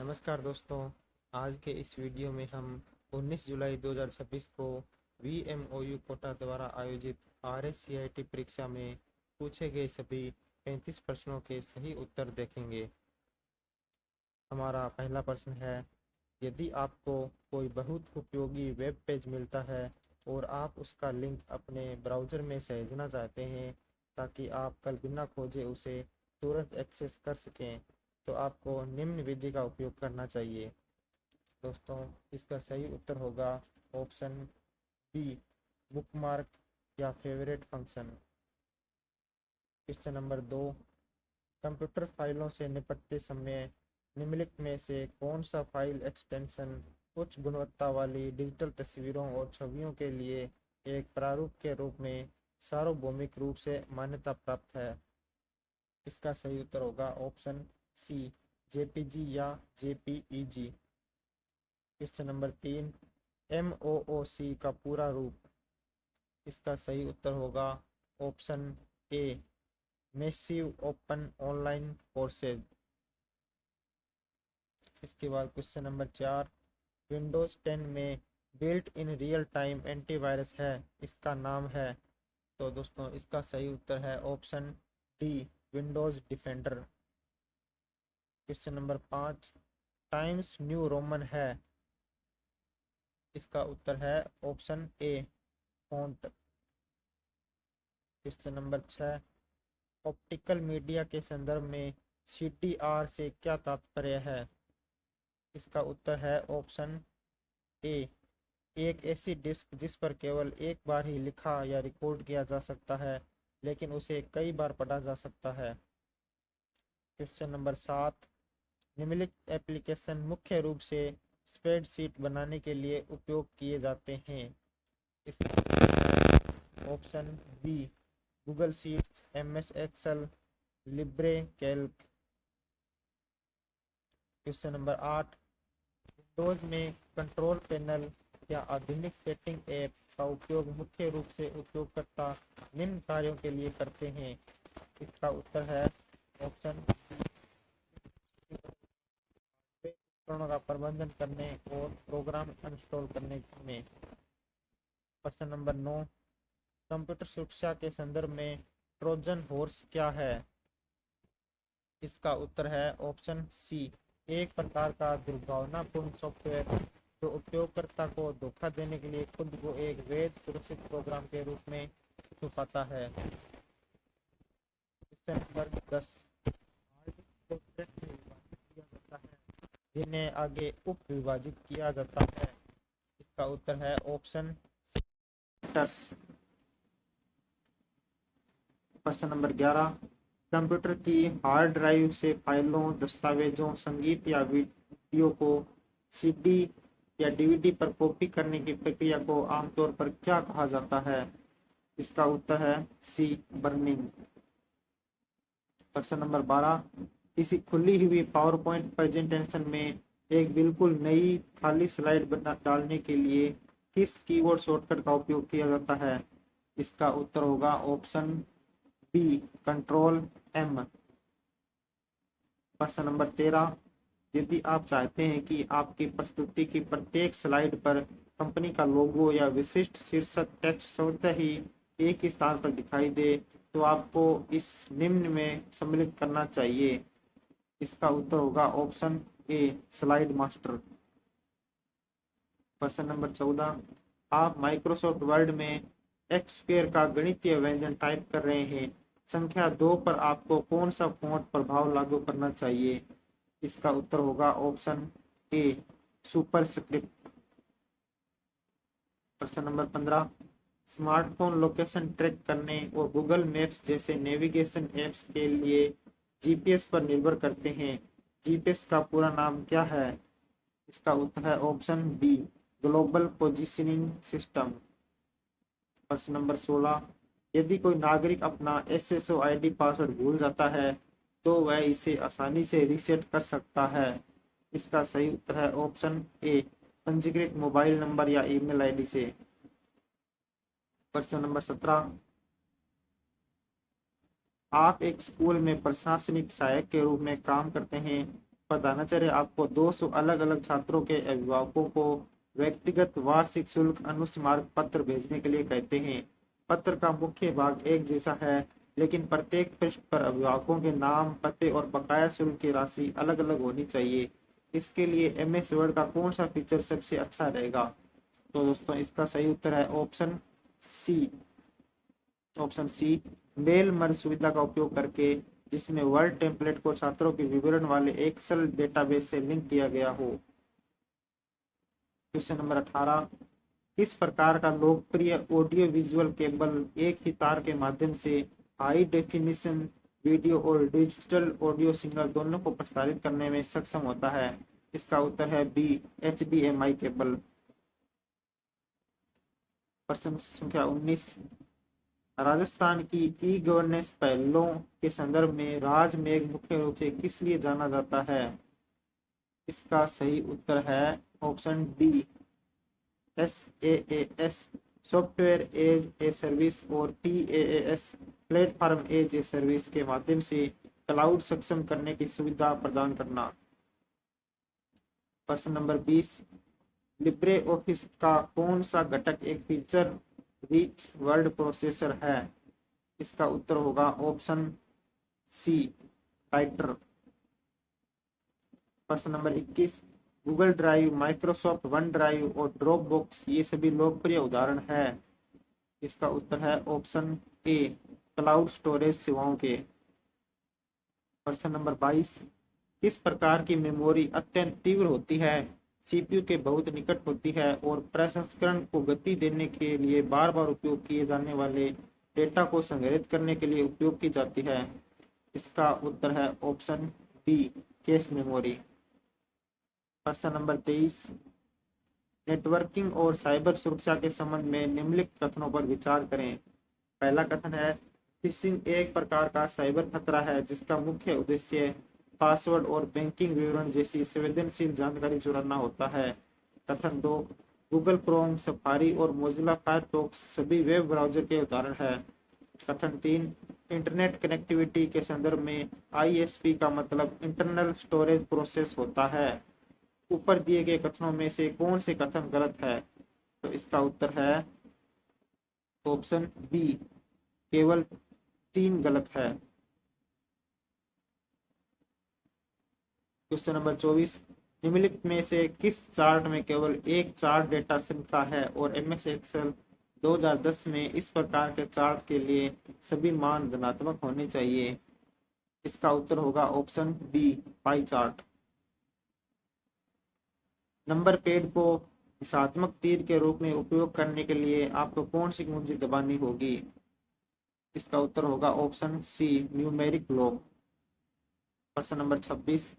नमस्कार दोस्तों। आज के इस वीडियो में हम 19 जुलाई 2026 को VMOU कोटा द्वारा आयोजित RSCIT परीक्षा में पूछे गए सभी 35 प्रश्नों के सही उत्तर देखेंगे। हमारा पहला प्रश्न है, यदि आपको कोई बहुत उपयोगी वेब पेज मिलता है और आप उसका लिंक अपने ब्राउज़र में सहेजना चाहते हैं ताकि आप कल बिना खोजे उसे तुरंत एक्सेस कर सकें, तो आपको निम्न विधि का उपयोग करना चाहिए। दोस्तों, इसका सही उत्तर होगा ऑप्शन बी, बुकमार्क या favourite function. Question number 2, computer फाइलों से निपटते समय निम्नलिखित में से कौन सा फाइल एक्सटेंशन उच्च गुणवत्ता वाली डिजिटल तस्वीरों और छवियों के लिए एक प्रारूप के रूप में सार्वभौमिक रूप से मान्यता प्राप्त है? इसका सही उत्तर होगा ऑप्शन सी, जेपीजी या जेपीईजी। क्वेश्चन नंबर 3, MOOC का पूरा रूप। इसका सही उत्तर होगा option A, massive open online courses. इसके बाद क्वेश्चन नंबर 4, विंडोज 10 में built in real time antivirus है, इसका नाम है? तो दोस्तों, इसका सही उत्तर है option D, Windows defender. Question number 5, times new Roman है, इसका उत्तर है option A, font. Question number 6, optical media के संदर्भ में CTR से क्या तात्पर्य है? इसका उत्तर है ऑप्शन ए, एक ऐसी डिस्क जिस पर केवल एक बार ही लिखा या रिकॉर्ड किया जा सकता है लेकिन उसे कई बार पढ़ा जा सकता है। क्वेश्चन नंबर 7, निम्नलिखित एप्लीकेशन मुख्य रूप से स्प्रेडशीट बनाने के लिए उपयोग किए जाते हैं? इसका option B, Google sheets, MS Excel, Libre Calc. Question number 8, Windows में कंट्रोल पैनल या आधुनिक सेटिंग ऐप का उपयोग मुख्य रूप से उपयोगकर्ता निम्न कार्यों के लिए करते हैं? इसका उत्तर है ऑप्शन उपकरणों का प्रबंधन करने और प्रोग्राम इंस्टॉल करने में। प्रश्न नंबर 9, कंप्यूटर सुरक्षा के संदर्भ में ट्रोजन हॉर्स क्या है? इसका उत्तर है ऑप्शन सी, एक प्रकार का दुर्भावनापूर्ण सॉफ्टवेयर जो उपयोगकर्ता को धोखा देने के लिए खुद को एक वैध सुरक्षित प्रोग्राम के रूप में छुपाता है। क्वेश्चन नंबर 10, हार्ड डिस्क को थ्रेड में विभाजित किया जाता है जिन्हें आगे उप विभाजित किया जाता है? इसका उत्तर है ऑप्शन सी। प्रश्न नंबर 11, कंप्यूटर की हार्ड ड्राइव से फाइलों, दस्तावेजों, संगीत या वीडियो को CD या DVD पर कॉपी करने की प्रक्रिया को आमतौर पर क्या कहा जाता है? इसका उत्तर है सी, बर्निंग। प्रश्न नंबर 12, किसी खुली हुई पावर पॉइंट प्रेजेंटेशन में एक बिल्कुल नई खाली स्लाइड डालने के लिए किस कीबोर्ड शॉर्टकट का उपयोग किया जाता है? इसका उत्तर होगा ऑप्शन बी, कंट्रोल M। प्रश्न नंबर 13, यदि आप चाहते हैं कि आपकी प्रस्तुति की प्रत्येक स्लाइड पर कंपनी का लोगो या विशिष्ट शीर्षक टेक्स्ट स्वतः ही एक ही स्थान पर दिखाई दे, तो आपको इस निम्न में सम्मिलित करना चाहिए? इसका उत्तर होगा ऑप्शन ए, स्लाइड मास्टर। प्रश्न नंबर 14, आप माइक्रोसॉफ्ट वर्ड में एक्स स्क्वायर का गणितीय व्यंजन टाइप कर रहे हैं, संख्या 2 पर आपको कौन सा फ़ॉन्ट प्रभाव लागू करना चाहिए? इसका उत्तर होगा ऑप्शन ए, सुपरस्क्रिप्ट। प्रश्न नंबर 15, स्मार्टफोन लोकेशन ट्रैक करने और गूगल मैप्स जैसे नेविगेशन ऐप्स के लिए GPS पर निर्भर करते हैं, GPS का पूरा नाम क्या है? इसका उत्तर है option B, global positioning system. प्रश्न नंबर 16, यदि कोई नागरिक अपना SSO ID पासवर्ड भूल जाता है तो वह इसे आसानी से रीसेट कर सकता है? इसका सही उत्तर है ऑप्शन ए, पंजीकृत मोबाइल नंबर या ईमेल ID से। प्रश्न नंबर 17, आप एक स्कूल में प्रशासनिक सहायक के रूप में काम करते हैं, प्रधानाचार्य आपको 200 अलग अलग छात्रों के अभिभावकों को व्यक्तिगत वार्षिक शुल्क अनुस्मारक पत्र भेजने के लिए कहते हैं। पत्र का मुख्य भाग एक जैसा है, लेकिन प्रत्येक पृष्ठ पर अभिभावकों के नाम, पते और बकाया शुल्क की राशि अलग अलग होनी चाहिए। इसके लिए MS वर्ड का कौन सा फीचर सबसे अच्छा रहेगा? तो दोस्तों इसका सही उत्तर है सी। ऑप्शन सी, मेल मर्ज सुविधा का उपयोग करके, जिसमें वर्ड टेम्पलेट को छात्रों के विवरण वाले एक्सेल डेटाबेस से लिंक किया गया हो। क्वेश्चन नंबर 18, किस प्रकार का लोकप्रिय ऑडियो विजुअल केबल एक ही तार के माध्यम से हाई डेफिनिशन वीडियो और डिजिटल ऑडियो सिग्नल दोनों को प्रसारित करने में सक्षम होता है? इसका उत्तर है बी, HDMI केबल। प्रश्न संख्या 19, राजस्थान की ई गवर्नेंस पहलों के संदर्भ में राजमेघ मुख्य रूप से किस लिए जाना जाता है? इसका सही उत्तर है option D, SaaS software as a service और PaaS platform as a service के माध्यम से क्लाउड सक्षम करने की सुविधा प्रदान करना। प्रश्न नंबर 20, लिब्रे ऑफिस का कौन सा घटक एक फीचर रिच वर्ड प्रोसेसर है? इसका उत्तर होगा ऑप्शन सी, राइटर। प्रश्न number 21, Google drive, Microsoft one drive और ड्रॉप बॉक्स ये सभी लोकप्रिय उदाहरण है। इसका उत्तर है ऑप्शन ए, क्लाउड स्टोरेज सेवाओं के। प्रश्न नंबर 22, किस प्रकार की मेमोरी अत्यंत तीव्र होती है, CPU के बहुत निकट होती है और प्रसंस्करण को गति देने के लिए बार बार उपयोग किए जाने वाले डेटा को संग्रहित करने के लिए उपयोग की जाती है? इसका उत्तर है ऑप्शन बी, कैश मेमोरी। प्रश्न नंबर 23, नेटवर्किंग और साइबर सुरक्षा के संबंध में निम्नलिखित कथनों पर विचार करें। पहला कथन है, फिशिंग एक प्रकार का साइबर खतरा है जिसका मुख्य उद्देश्य पासवर्ड और बैंकिंग विवरण जैसी संवेदनशील जानकारी चुराना होता है। कथन 2, गूगल क्रोम, सफारी और मोजिला फायरफॉक्स सभी वेब ब्राउज़र के उदाहरण है। कथन 3, इंटरनेट कनेक्टिविटी के संदर्भ में ISP का मतलब इंटरनल स्टोरेज प्रोसेस होता है। ऊपर दिए गए कथनों में से कौन से कथन गलत है? तो इसका उत्तर है ऑप्शन बी, केवल 3 गलत है। क्वेश्चन नंबर 24, निम्नलिखित में से किस चार्ट में केवल एक चार्ट डेटा श्रृंखला है और MS एक्सेल 2010 में इस प्रकार के चार्ट के लिए सभी मान धनात्मक होने चाहिए? इसका उत्तर होगा option B, pie chart. Number pad को दिशात्मक तीर के रूप में उपयोग करने के लिए आपको कौन सी कुंजी दबानी होगी? इसका उत्तर होगा ऑप्शन सी, न्यूमेरिक लॉक। प्रश्न नंबर 26,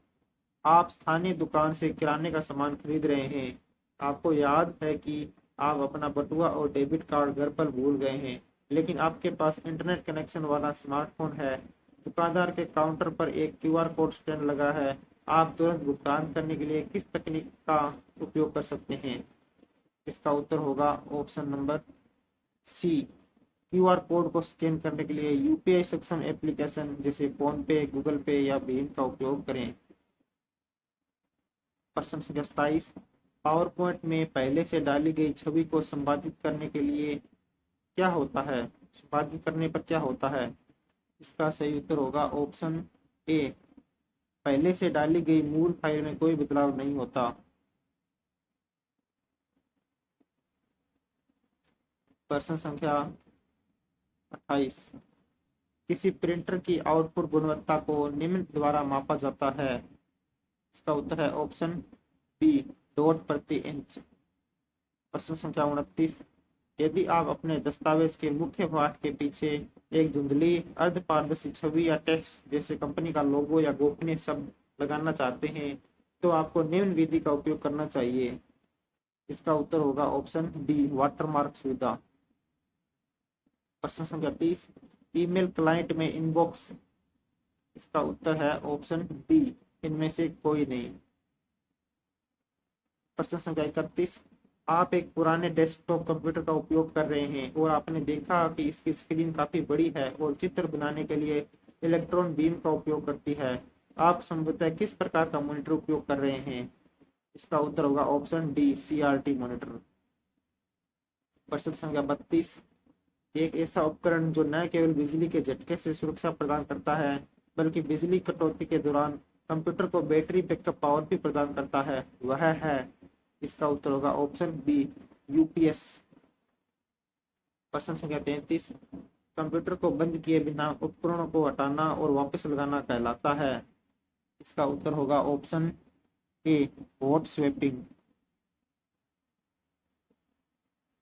आप स्थानीय दुकान से किराने का सामान खरीद रहे हैं। आपको याद है कि आप अपना बटुआ और डेबिट कार्ड घर पर भूल गए हैं, लेकिन आपके पास इंटरनेट कनेक्शन वाला स्मार्टफोन है। दुकानदार के काउंटर पर एक QR कोड स्कैनर लगा है। आप तुरंत भुगतान करने के लिए किस तकनीक का उपयोग कर सकते हैं? इसका उत्तर होगा option number C, QR code को स्कैन करने के लिए UPI सक्षम एप्लीकेशन जैसे फोन पे, गूगल पे या भीम का उपयोग करें। प्रश्न संख्या 27, पावर पॉइंट में पहले से डाली गई छवि को संपादित करने के लिए क्या होता है? संपादित करने पर क्या होता है? इसका सही उत्तर होगा ऑप्शन ए, पहले से डाली गई मूल फाइल में कोई बदलाव नहीं होता। प्रश्न संख्या 28, किसी प्रिंटर की आउटपुट गुणवत्ता को निम्न द्वारा मापा जाता है? इसका उत्तर है ऑप्शन बी, डॉट प्रति इंच। प्रश्न संख्या 29, यदि आप अपने दस्तावेज के मुख्य पाठ के पीछे एक धुंधली अर्धपारदर्शी छवि या टेक्स्ट जैसे कंपनी का लोगो या गोपनीय शब्द लगाना चाहते हैं तो आपको निम्न विधि का उपयोग करना चाहिए। इसका उत्तर होगा ऑप्शन डी, वाटरमार्क सुविधा। प्रश्न संख्या 30, ईमेल क्लाइंट में इनबॉक्स। इसका उत्तर है ऑप्शन बी, इनमें से कोई नहीं। प्रश्न संख्या 31, आप एक पुराने डेस्कटॉप कंप्यूटर का उपयोग कर रहे हैं और आपने देखा कि इसकी स्क्रीन काफी बड़ी है और चित्र बनाने के लिए इलेक्ट्रॉन बीम का उपयोग करती है। आप संभवतः किस प्रकार का मॉनिटर उपयोग कर रहे हैं? इसका उत्तर होगा ऑप्शन डी, सीआरटी मॉनिटर। प्रश्न संख्या 32, एक ऐसा उपकरण जो न केवल बिजली के झटके से सुरक्षा प्रदान करता है बल्कि बिजली कटौती के दौरान कंप्यूटर को बैटरी बैकअप पावर भी प्रदान करता है, वह है? इसका उत्तर होगा ऑप्शन बी, यूपीएस। प्रश्न संख्या 33, कंप्यूटर को बंद किए बिना उपकरणों को हटाना और वापस लगाना कहलाता है। इसका उत्तर होगा ऑप्शन ए, हॉट स्वैपिंग।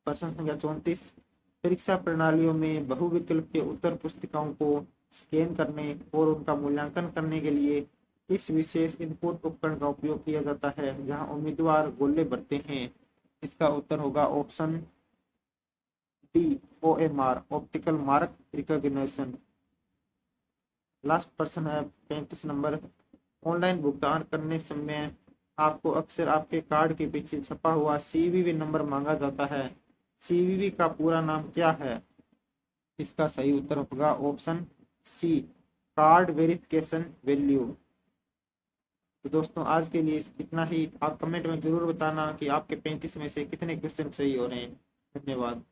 प्रश्न संख्या 34, परीक्षा प्रणालियों में बहुविकल्प के उत्तर पुस्तिकाओं को स्कैन करने और उनका मूल्यांकन करने के लिए इस विशेष इनपुट उपकरण का उपयोग किया जाता है जहां उम्मीदवार गोले भरते हैं। इसका उत्तर होगा option D, OMR, optical mark recognition. Last प्रश्न है 35 नंबर, ऑनलाइन भुगतान करने समय आपको अक्सर आपके कार्ड के पीछे छपा हुआ सीवीवी नंबर मांगा जाता है, सीवीवी का पूरा नाम क्या है? इसका सही उत्तर होगा option C, card verification value. तो दोस्तों आज के लिए इतना ही। आप कमेंट में जरूर बताना कि आपके 35 में से कितने क्वेश्चन सही हो रहे हैं। धन्यवाद।